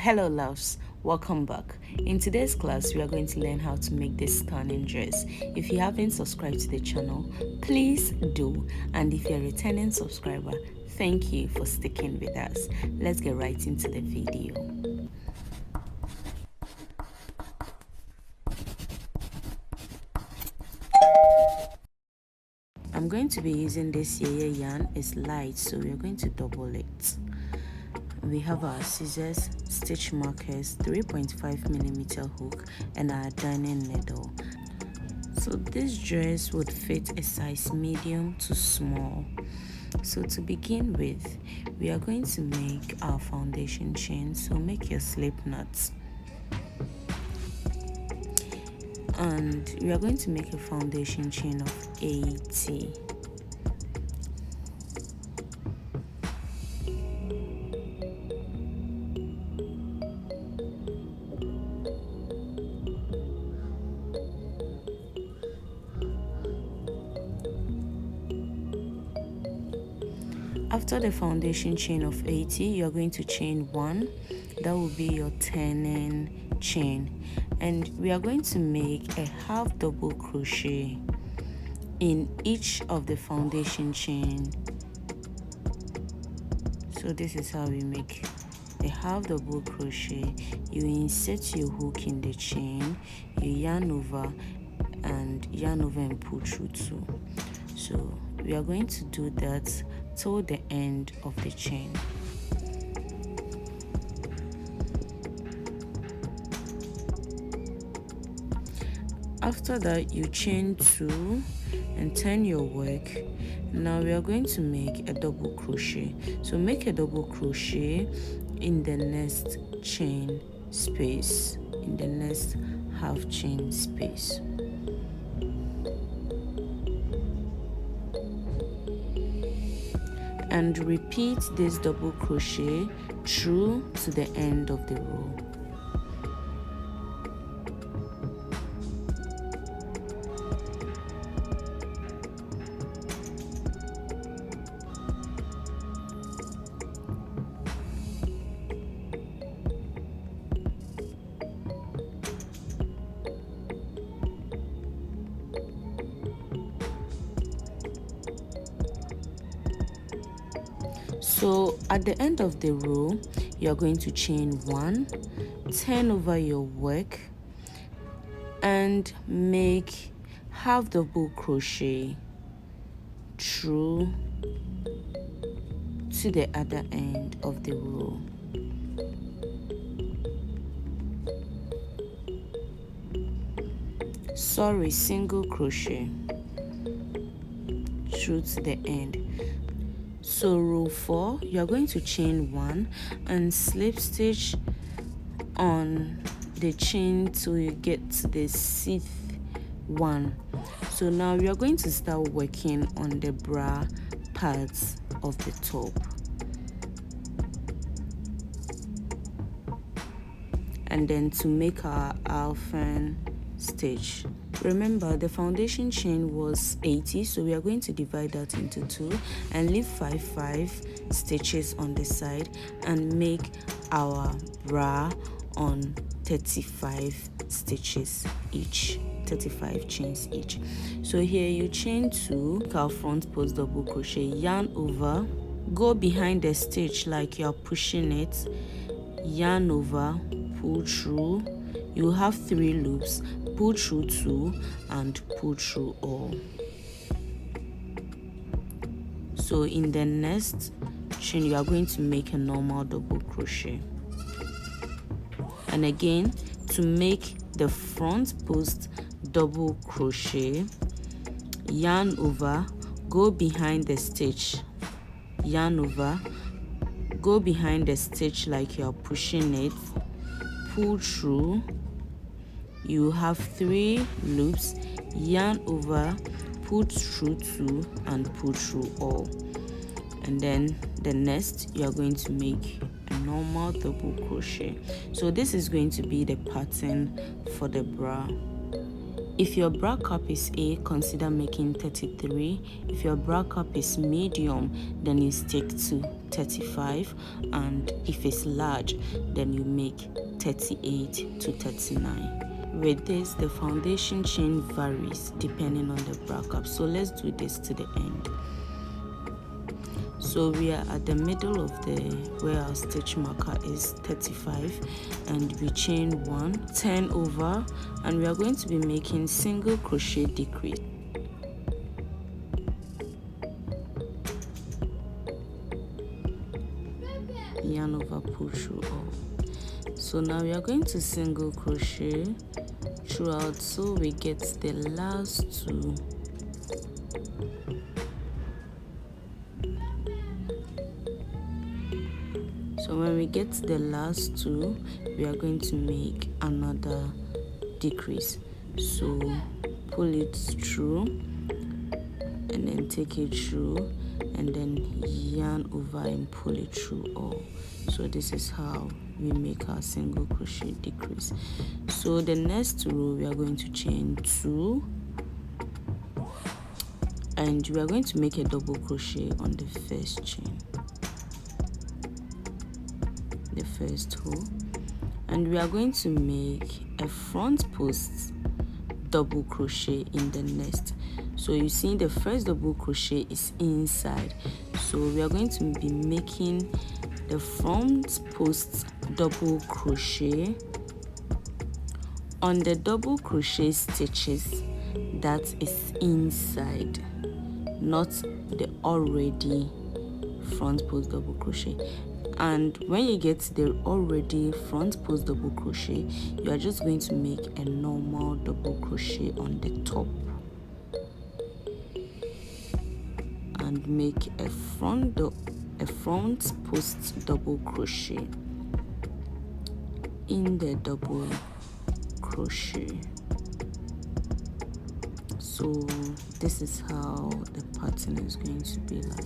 Hello loves, welcome back. In today's class we are going to learn how to make this stunning dress. If you haven't subscribed to the channel, please do, and if you're a returning subscriber, thank you for sticking with us. Let's get right into the video. I'm going to be using this yaya yarn. It's light, so we're going to double it. We have our scissors, stitch markers, 3.5mm hook, and our darning needle. So this dress would fit a size medium to small. So to begin with, we are going to make our foundation chain. So make your slip knots. And we are going to make a foundation chain of 80. After the foundation chain of 80, you're going to chain 1. That will be your turning chain, and we are going to make a half double crochet in each of the foundation chain. So this is how we make a half double crochet. You insert your hook in the chain, you yarn over and pull through 2. So we are going to do that till the end of the chain. After that, you chain 2 and turn your work. Now we are going to make a double crochet. So make a double crochet in the next chain space, in the next half chain space. And repeat this double crochet through to the end of the row. So at the end of the row, you're going to chain 1, turn over your work, and make half double crochet through to the other end of the row. Sorry, single crochet through to the end. So row 4, you're going to chain 1 and slip stitch on the chain till you get to the 6th one. So now we are going to start working on the bra parts of the top. And then to make our Alphine stitch, remember the foundation chain was 80, so we are going to divide that into 2 and leave 5 stitches on the side and make our bra on 35 stitches each, 35 chains each. So here you chain 2, our front post double crochet, yarn over, go behind the stitch like you're pushing it, yarn over, pull through. You have 3 loops, pull through 2 and pull through all. So in the next chain you are going to make a normal double crochet, and again to make the front post double crochet, yarn over, go behind the stitch, yarn over, go behind the stitch like you're pushing it, pull through. You have 3 loops, yarn over, pull through 2 and pull through all. And then the next you are going to make a normal double crochet. So this is going to be the pattern for the bra. If your bra cup is A, consider making 33. If your bra cup is medium, then you stick to 35, and if it's large then you make 38 to 39. With this, the foundation chain varies depending on the bra cap, so let's do this to the end. So we are at the middle of the where our stitch marker is 35, and we chain 1, turn over, and we are going to be making single crochet decrease. Yarn over, pull through all. So now we are going to single crochet throughout so we get the last 2. So when we get to the last 2, we are going to make another decrease. So pull it through and then take it through, and then yarn over and pull it through all. So this is how we make our single crochet decrease. So the next row we are going to chain 2, and we are going to make a double crochet on the first chain, the first row, and we are going to make a front post double crochet in the next. So you see the first double crochet is inside, so we are going to be making the front post double crochet on the double crochet stitches that is inside, not the already front post double crochet. And when you get to the already front post double crochet, you are just going to make a normal double crochet on the top and make a front post double crochet in the double crochet. So this is how the pattern is going to be like.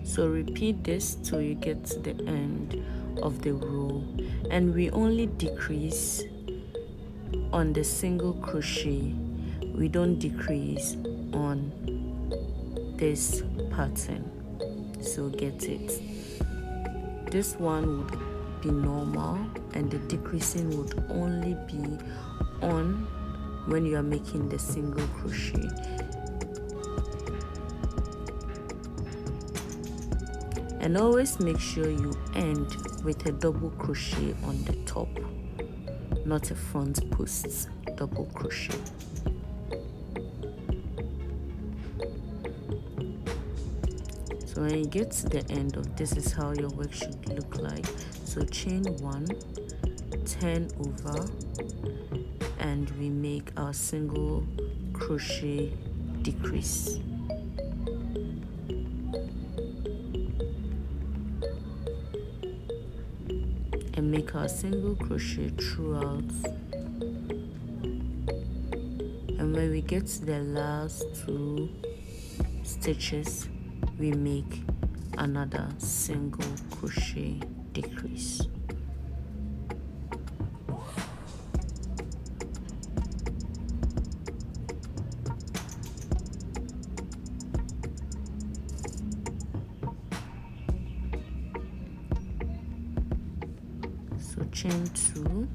So repeat this till you get to the end of the row, and we only decrease on the single crochet. We don't decrease on this pattern. So get it. This one would be normal, and the decreasing would only be on when you are making the single crochet. And always make sure you end with a double crochet on the top, not a front post double crochet. So when you get to the end of this is how your work should look like. So chain 1, turn over, and we make our single crochet decrease. And make our single crochet throughout, and when we get to the last 2 stitches, we make another single crochet decrease. So chain 2,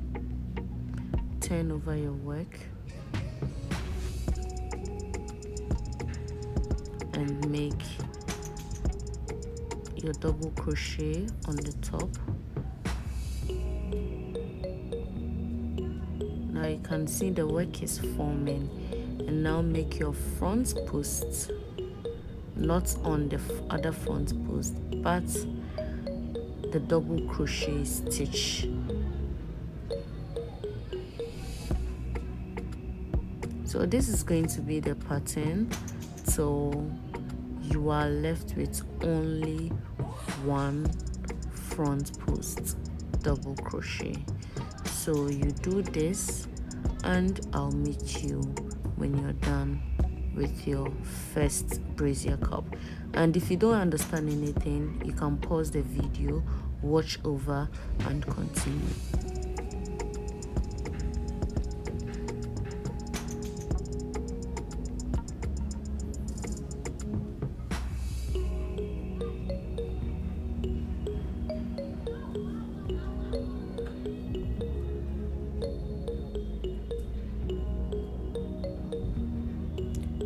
turn over your work, and make your double crochet on the top. Now you can see the work is forming, and now make your front post not on the other front post but the double crochet stitch. So this is going to be the pattern, so you are left with only 1 front post double crochet. So you do this, and I'll meet you when you're done with your first brazier cup. And if you don't understand anything, you can pause the video, watch over, and continue.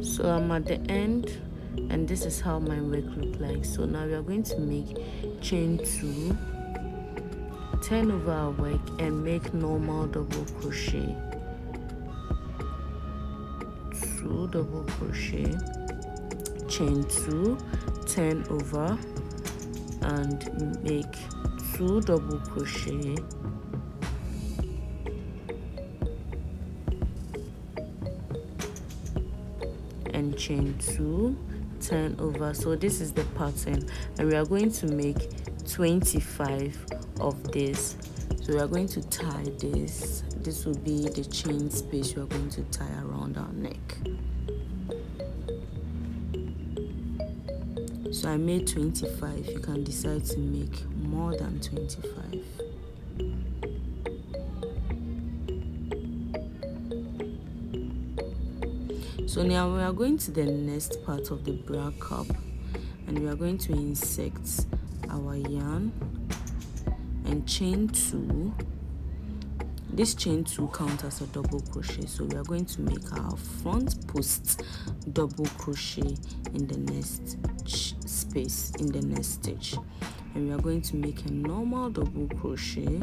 So I'm at the end, and this is how my work look like. So now we are going to make chain 2, turn over our work, and make normal double crochet, 2 double crochet, chain 2, turn over, and make 2 double crochet, and chain 2, turn over. So this is the pattern, and we are going to make 25 of this. So we are going to tie this. This will be the chain space we are going to tie around our neck. So I made 25. You can decide to make more than 25. So now we are going to the next part of the bra cup, and we are going to insert our yarn and chain 2. This chain 2 counts as a double crochet, so we are going to make our front post double crochet in the next space, in the next stitch, and we are going to make a normal double crochet,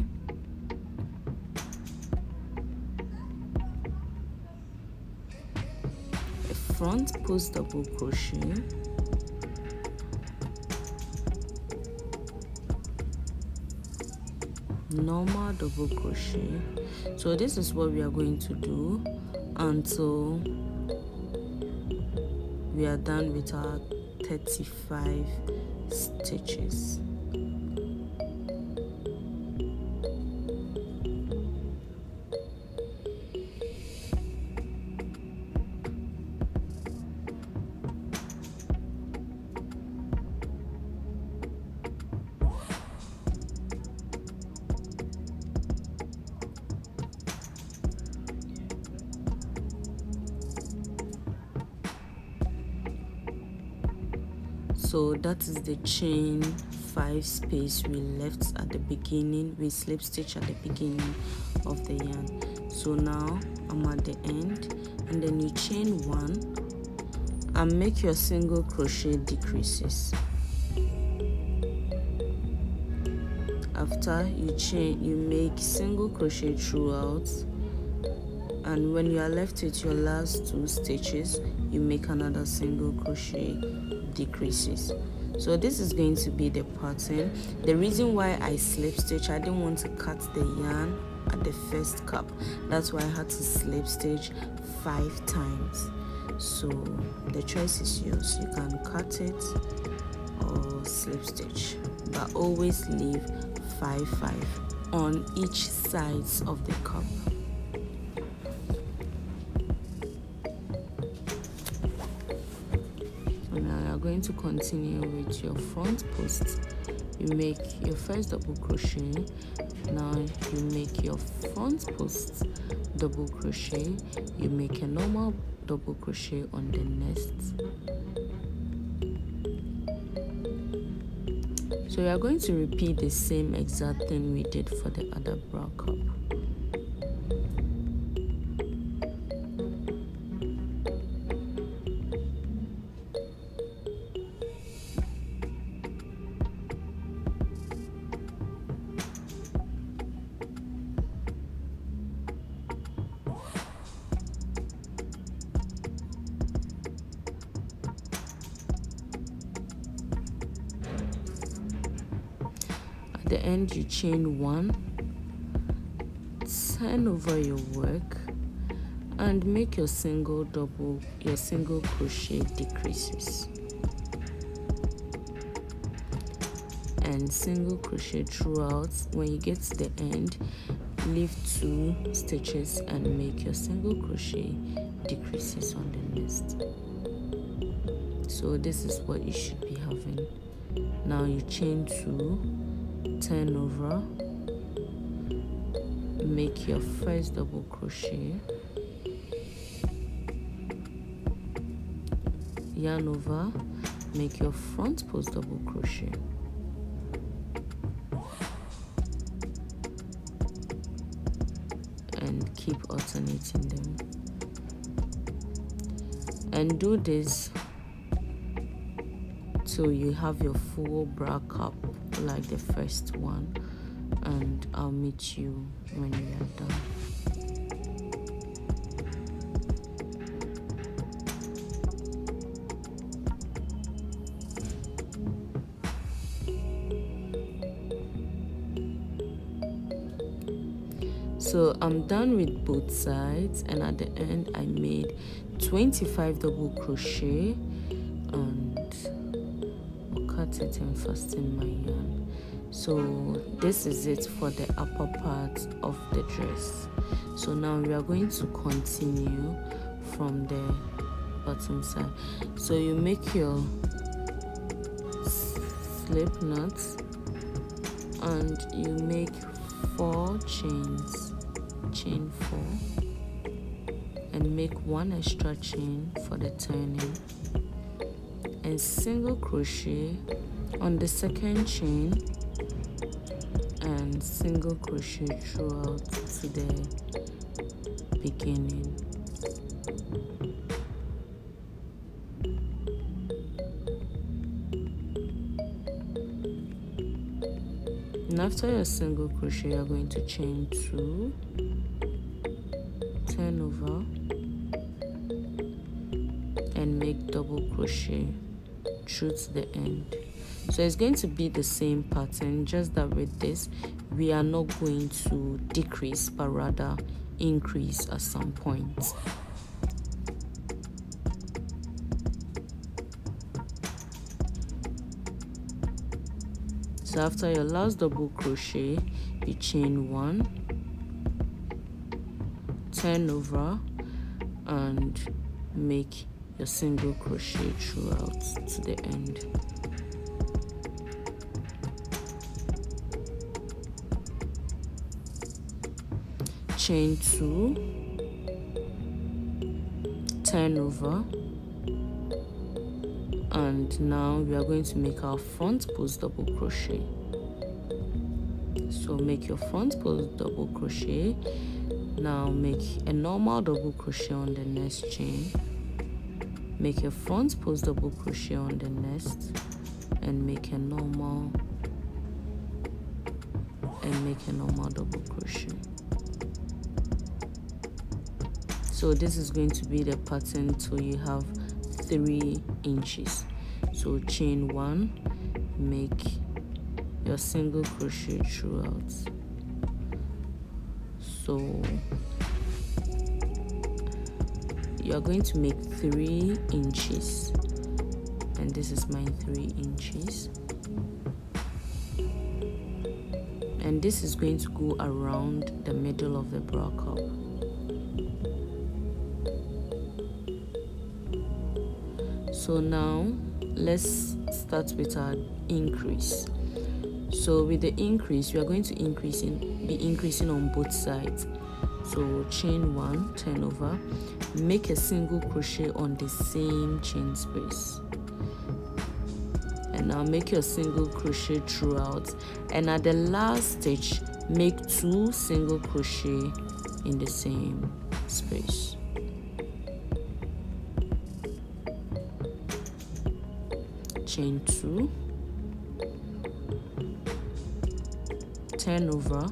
front post double crochet, normal double crochet. So this is what we are going to do until we are done with our 35 stitches. So that is the chain 5 space we left at the beginning. We slip stitch at the beginning of the yarn. So now I'm at the end, and then you chain 1 and make your single crochet decreases. After you make single crochet throughout, and when you are left with your last 2 stitches, you make another single crochet decreases. So this is going to be the pattern. The reason why I slip stitch, I didn't want to cut the yarn at the first cup. That's why I had to slip stitch 5 times. So the choice is yours. You can cut it or slip stitch, but always leave 5 on each sides of the cup. Going to continue with your front post. You make your first double crochet. Now you make your front post double crochet. You make a normal double crochet on the next. So we are going to repeat the same exact thing we did for the other bra cup. At the end, you chain 1, turn over your work, and make your single crochet decreases, and single crochet throughout. When you get to the end, leave 2 stitches and make your single crochet decreases on the next. So this is what you should be having. Now you chain 2, turn over, make your first double crochet, yarn over, make your front post double crochet, and keep alternating them, and do this till you have your full bra cup like the first one, and I'll meet you when we are done. So I'm done with both sides, and at the end I made 25 double crochet, and I'll cut it and fasten my yarn. So this is it for the upper part of the dress. So now we are going to continue from the bottom side. So you make your slip knots and you make 4 chains, chain 4, and make 1 extra chain for the turning, and single crochet on the second chain and single crochet throughout to the beginning. And after your single crochet, you're going to chain 2, turn over, and make double crochet through to the end. So it's going to be the same pattern, just that with this we are not going to decrease but rather increase at some point. So after your last double crochet, you chain 1, turn over, and make your single crochet throughout to the end. Chain 2, turn over, and now we are going to make our front post double crochet. So make your front post double crochet. Now make a normal double crochet on the next chain, make your front post double crochet on the next, and make a normal double crochet. So this is going to be the pattern till you have 3 inches. So chain 1, make your single crochet throughout. So you are going to make 3 inches, and this is my 3 inches, and this is going to go around the middle of the bra cup. So now let's start with our increase. So with the increase, we are going to be increasing on both sides. So chain 1, turn over, make a single crochet on the same chain space, and now make your single crochet throughout, and at the last stitch make 2 single crochet in the same space. Chain 2, turn over,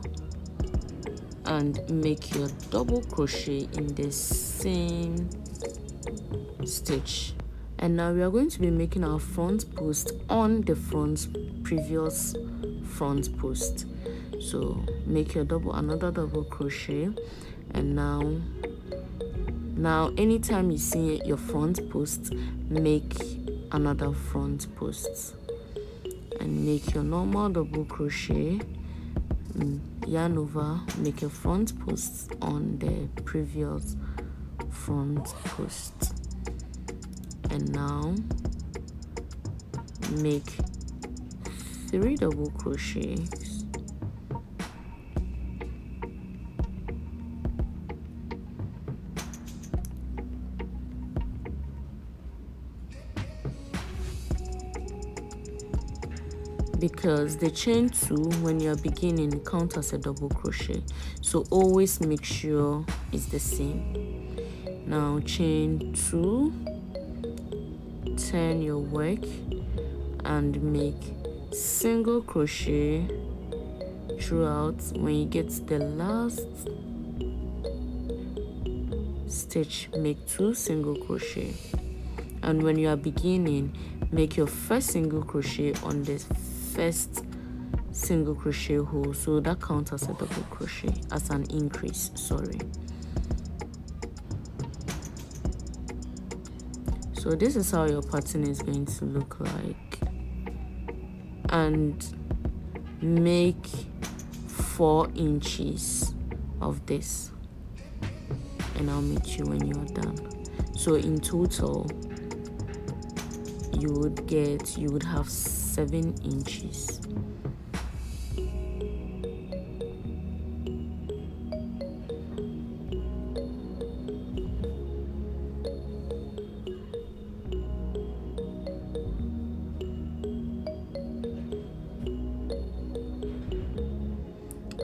and make your double crochet in the same stitch. And now we are going to be making our front post on the previous front post. So make your another double crochet, and now anytime you see your front post, make another front post, and make your normal double crochet, yarn over, make a front post on the previous front post. And now make 3 double crochets, because the chain 2 when you're beginning count as a double crochet, so always make sure it's the same. Now chain 2, turn your work and make single crochet throughout. When you get to the last stitch, make 2 single crochet, and when you are beginning, make your first single crochet on the first single crochet hole, so that counts as a double crochet, as an increase, sorry. So this is how your pattern is going to look like, and make 4 inches of this, and I'll meet you when you're done. So in total you would have 7 inches.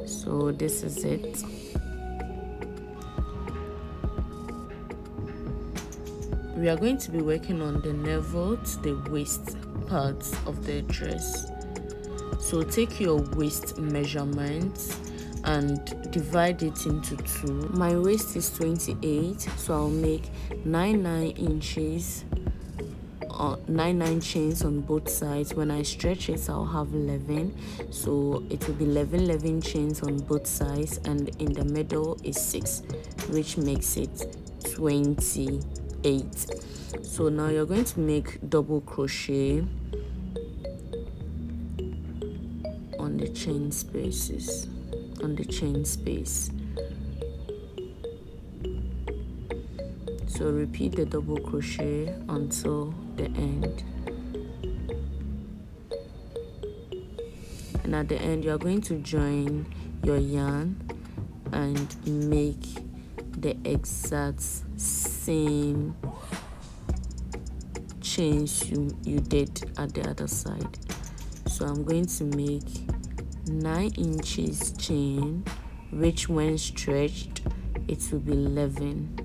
So this is it. We are going to be working on the navel to the waist parts of the dress. So take your waist measurements and divide it into 2. My waist is 28, so I'll make 9 inches, 9 chains on both sides. When I stretch it, I'll have 11, so it will be 11 chains on both sides, and in the middle is 6, which makes it 28. So now you're going to make double crochet on the chain spaces, on the chain space. So repeat the double crochet until the end, and at the end you are going to join your yarn and make the exact same chains you did at the other side. So I'm going to make 9 inches chain, which when stretched it will be 11.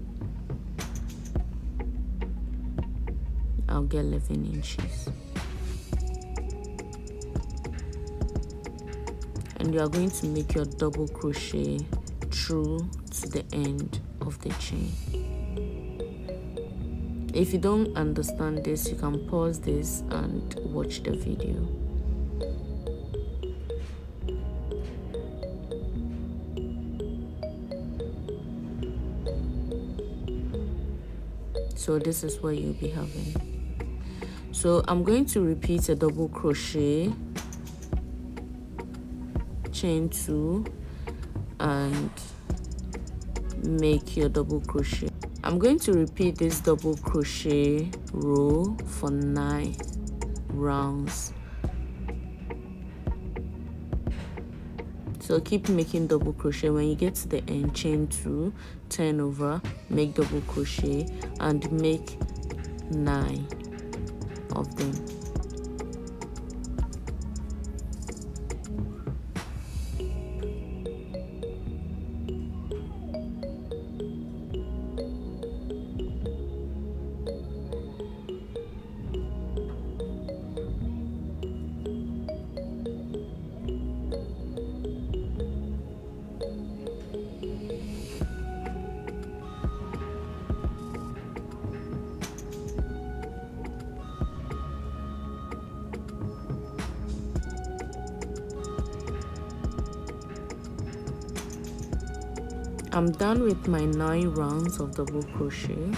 I'll get 11 inches. And you are going to make your double crochet through to the end of the chain. If you don't understand this, you can pause this and watch the video. So this is what you'll be having. So I'm going to repeat a double crochet, chain 2, and make your double crochet. I'm going to repeat this double crochet row for 9 rounds. So keep making double crochet. When you get to the end, chain 2, turn over, make double crochet, and make 9 of them. I'm done with my 9 rounds of double crochet.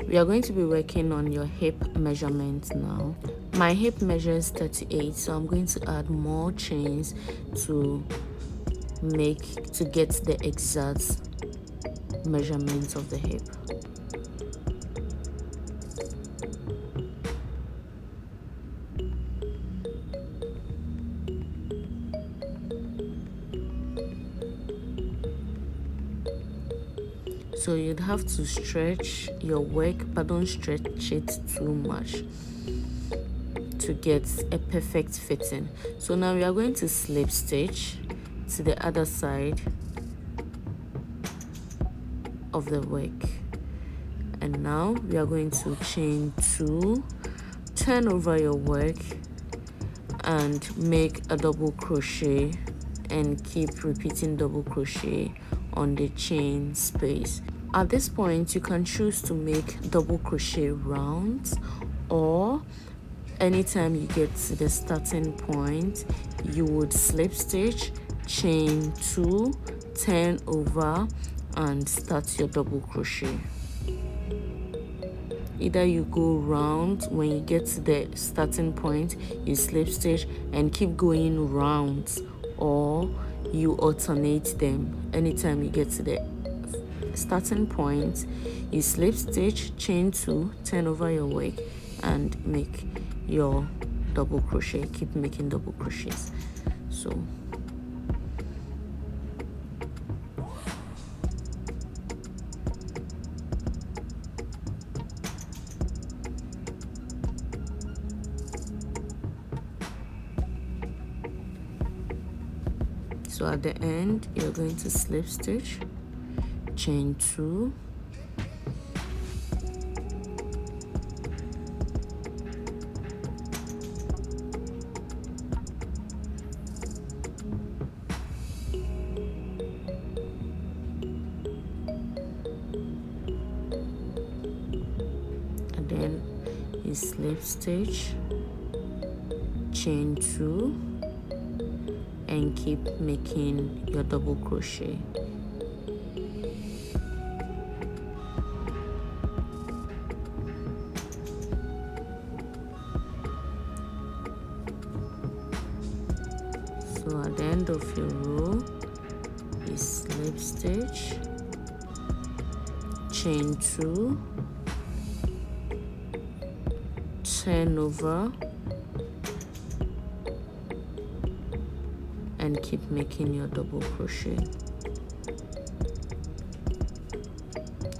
We are going to be working on your hip measurement now. My hip measures 38, so I'm going to add more chains to get the exact measurements of the hip. So you'd have to stretch your work, but don't stretch it too much to get a perfect fitting. So now we are going to slip stitch to the other side of the work, and now we are going to chain 2, turn over your work and make a double crochet, and keep repeating double crochet on the chain space. At this point, you can choose to make double crochet rounds, or anytime you get to the starting point, you would slip stitch, chain 2, turn over and start your double crochet. Either you go round, when you get to the starting point you slip stitch and keep going round, or you alternate them. Anytime you get to the starting point you slip stitch, chain 2, turn over your work and make your double crochet. Keep making double crochets. So at the end you're going to slip stitch, chain 2, and then you slip stitch, chain 2 and keep making your double crochet. So at the end of your row you slip stitch, chain 2, turn over and keep making your double crochet.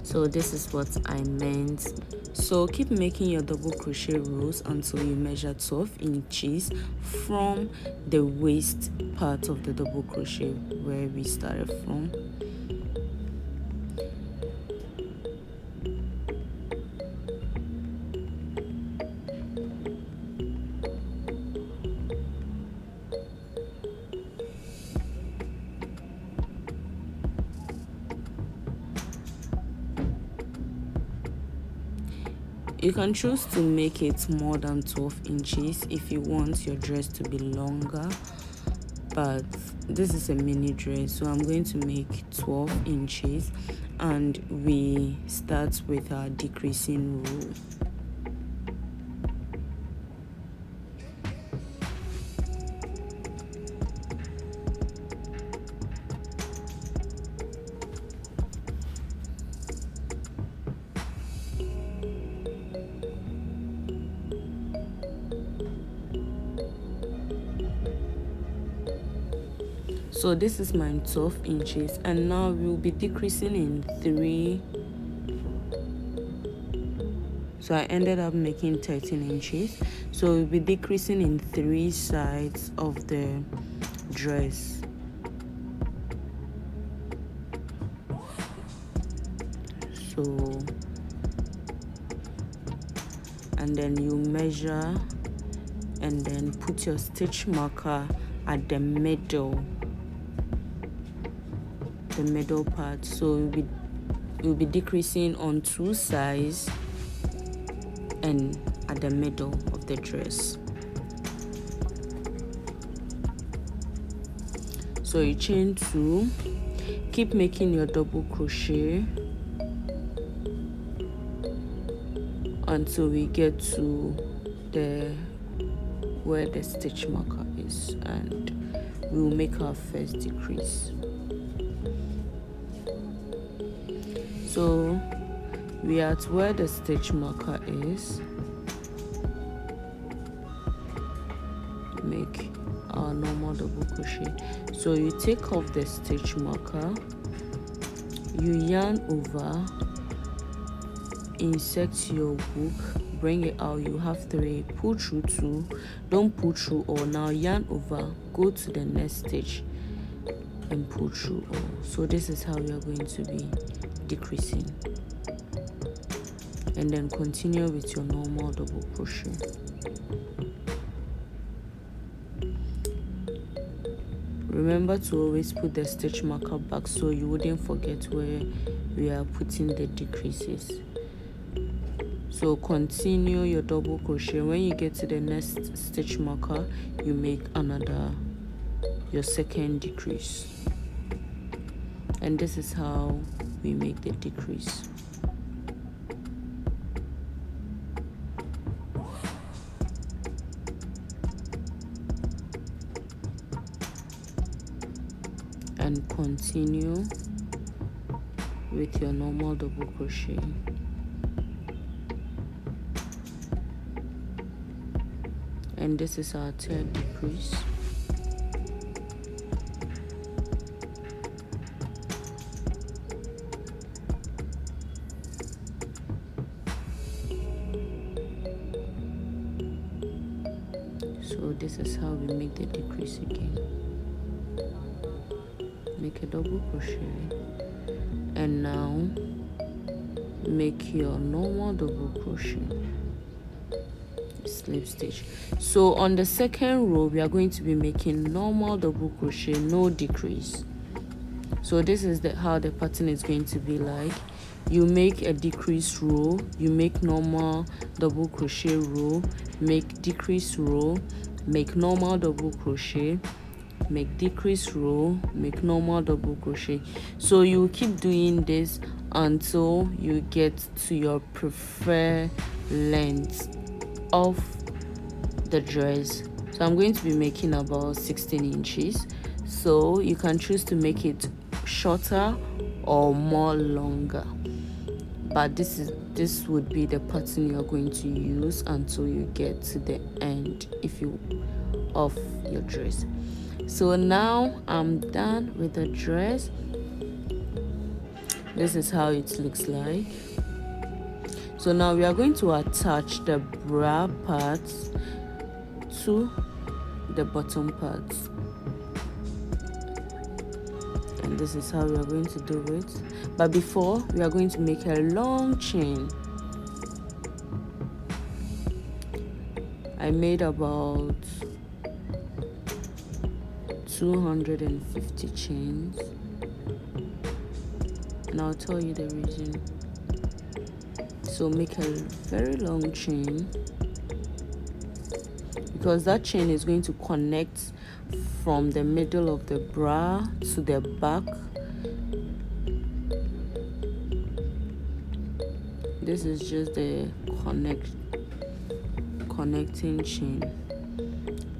So this is what I meant. So keep making your double crochet rows until you measure 12 inches from the waist part of the double crochet where we started from. You can choose to make it more than 12 inches if you want your dress to be longer, but this is a mini dress, so I'm going to make 12 inches and we start with our decreasing rule. So this is my 12 inches, and now we'll be decreasing in 3. So I ended up making 13 inches. So we'll be decreasing in 3 sides of the dress. So, and then you measure and then put your stitch marker at the middle part. So we'll be decreasing on 2 sides and at the middle of the dress. So you chain 2, keep making your double crochet until we get to where the stitch marker is, and we will make our first decrease. So we are at where the stitch marker is. Make our normal double crochet. So you take off the stitch marker, you yarn over, insert your hook, bring it out. You have 3, pull through 2, don't pull through all. Now yarn over, go to the next stitch and pull through all. So this is how we are going to be decreasing, and then continue with your normal double crochet. Remember to always put the stitch marker back so you wouldn't forget where we are putting the decreases. So continue your double crochet. When you get to the next stitch marker, you make your second decrease. And this is how we make the decrease. And continue with your normal double crochet. And this is our third decrease. So this is how we make the decrease again. Make a double crochet, and now make your normal double crochet, slip stitch. So on the second row we are going to be making normal double crochet, no decrease. So this is how the pattern is going to be like. You make a decrease row, you make normal double crochet row, make decrease row, make normal double crochet, make decrease row, make normal double crochet. So you keep doing this until you get to your preferred length of the dress. So I'm going to be making about 16 inches. So you can choose to make it shorter or more longer, but this would be the pattern you're going to use until you get to the end of your dress. So now I'm done with the dress. This is how it looks like. So now we are going to attach the bra parts to the bottom parts, and this is how we are going to do it. But before, we are going to make a long chain. I made about 250 chains, and I'll tell you the reason. So make a very long chain, because that chain is going to connect from the middle of the bra to the back. This is just the connecting chain.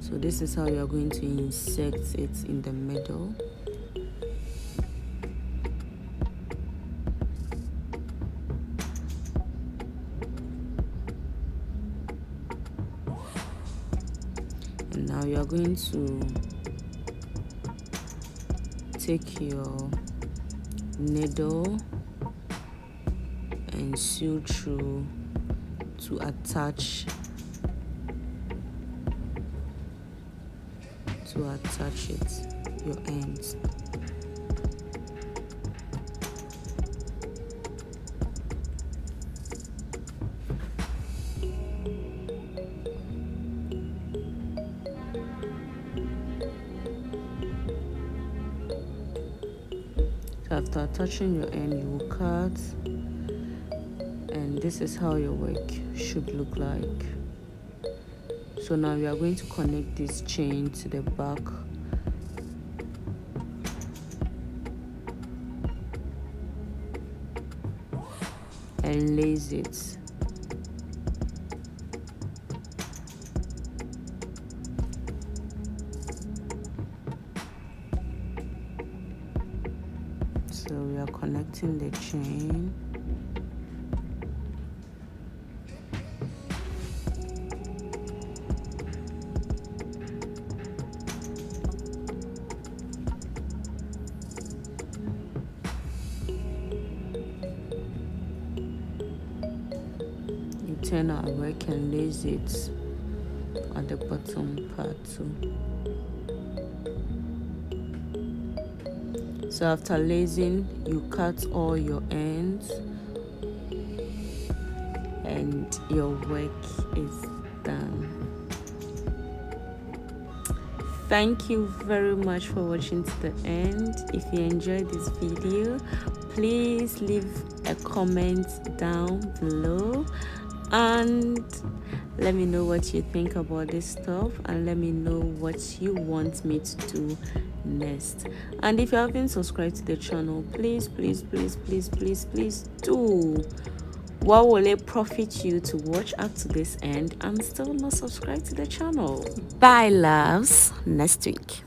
So this is how you are going to insert it in the middle. And now you are going to take your needle and sew through to attach your ends. So after attaching your end, you will cut, and this is how your work should look like. So now we are going to connect this chain to the back. And lace it. So we are connecting the chain. turn our work and lace it at the bottom part too. So after lacing, you cut all your ends and your work is done. Thank you very much for watching to the end. If you enjoyed this video, please leave a comment down below and let me know what you think about this stuff, and let me know what you want me to do next. And if you haven't subscribed to the channel, please do. What will it profit you to watch up to this end and still not subscribe to the channel? Bye loves, next week.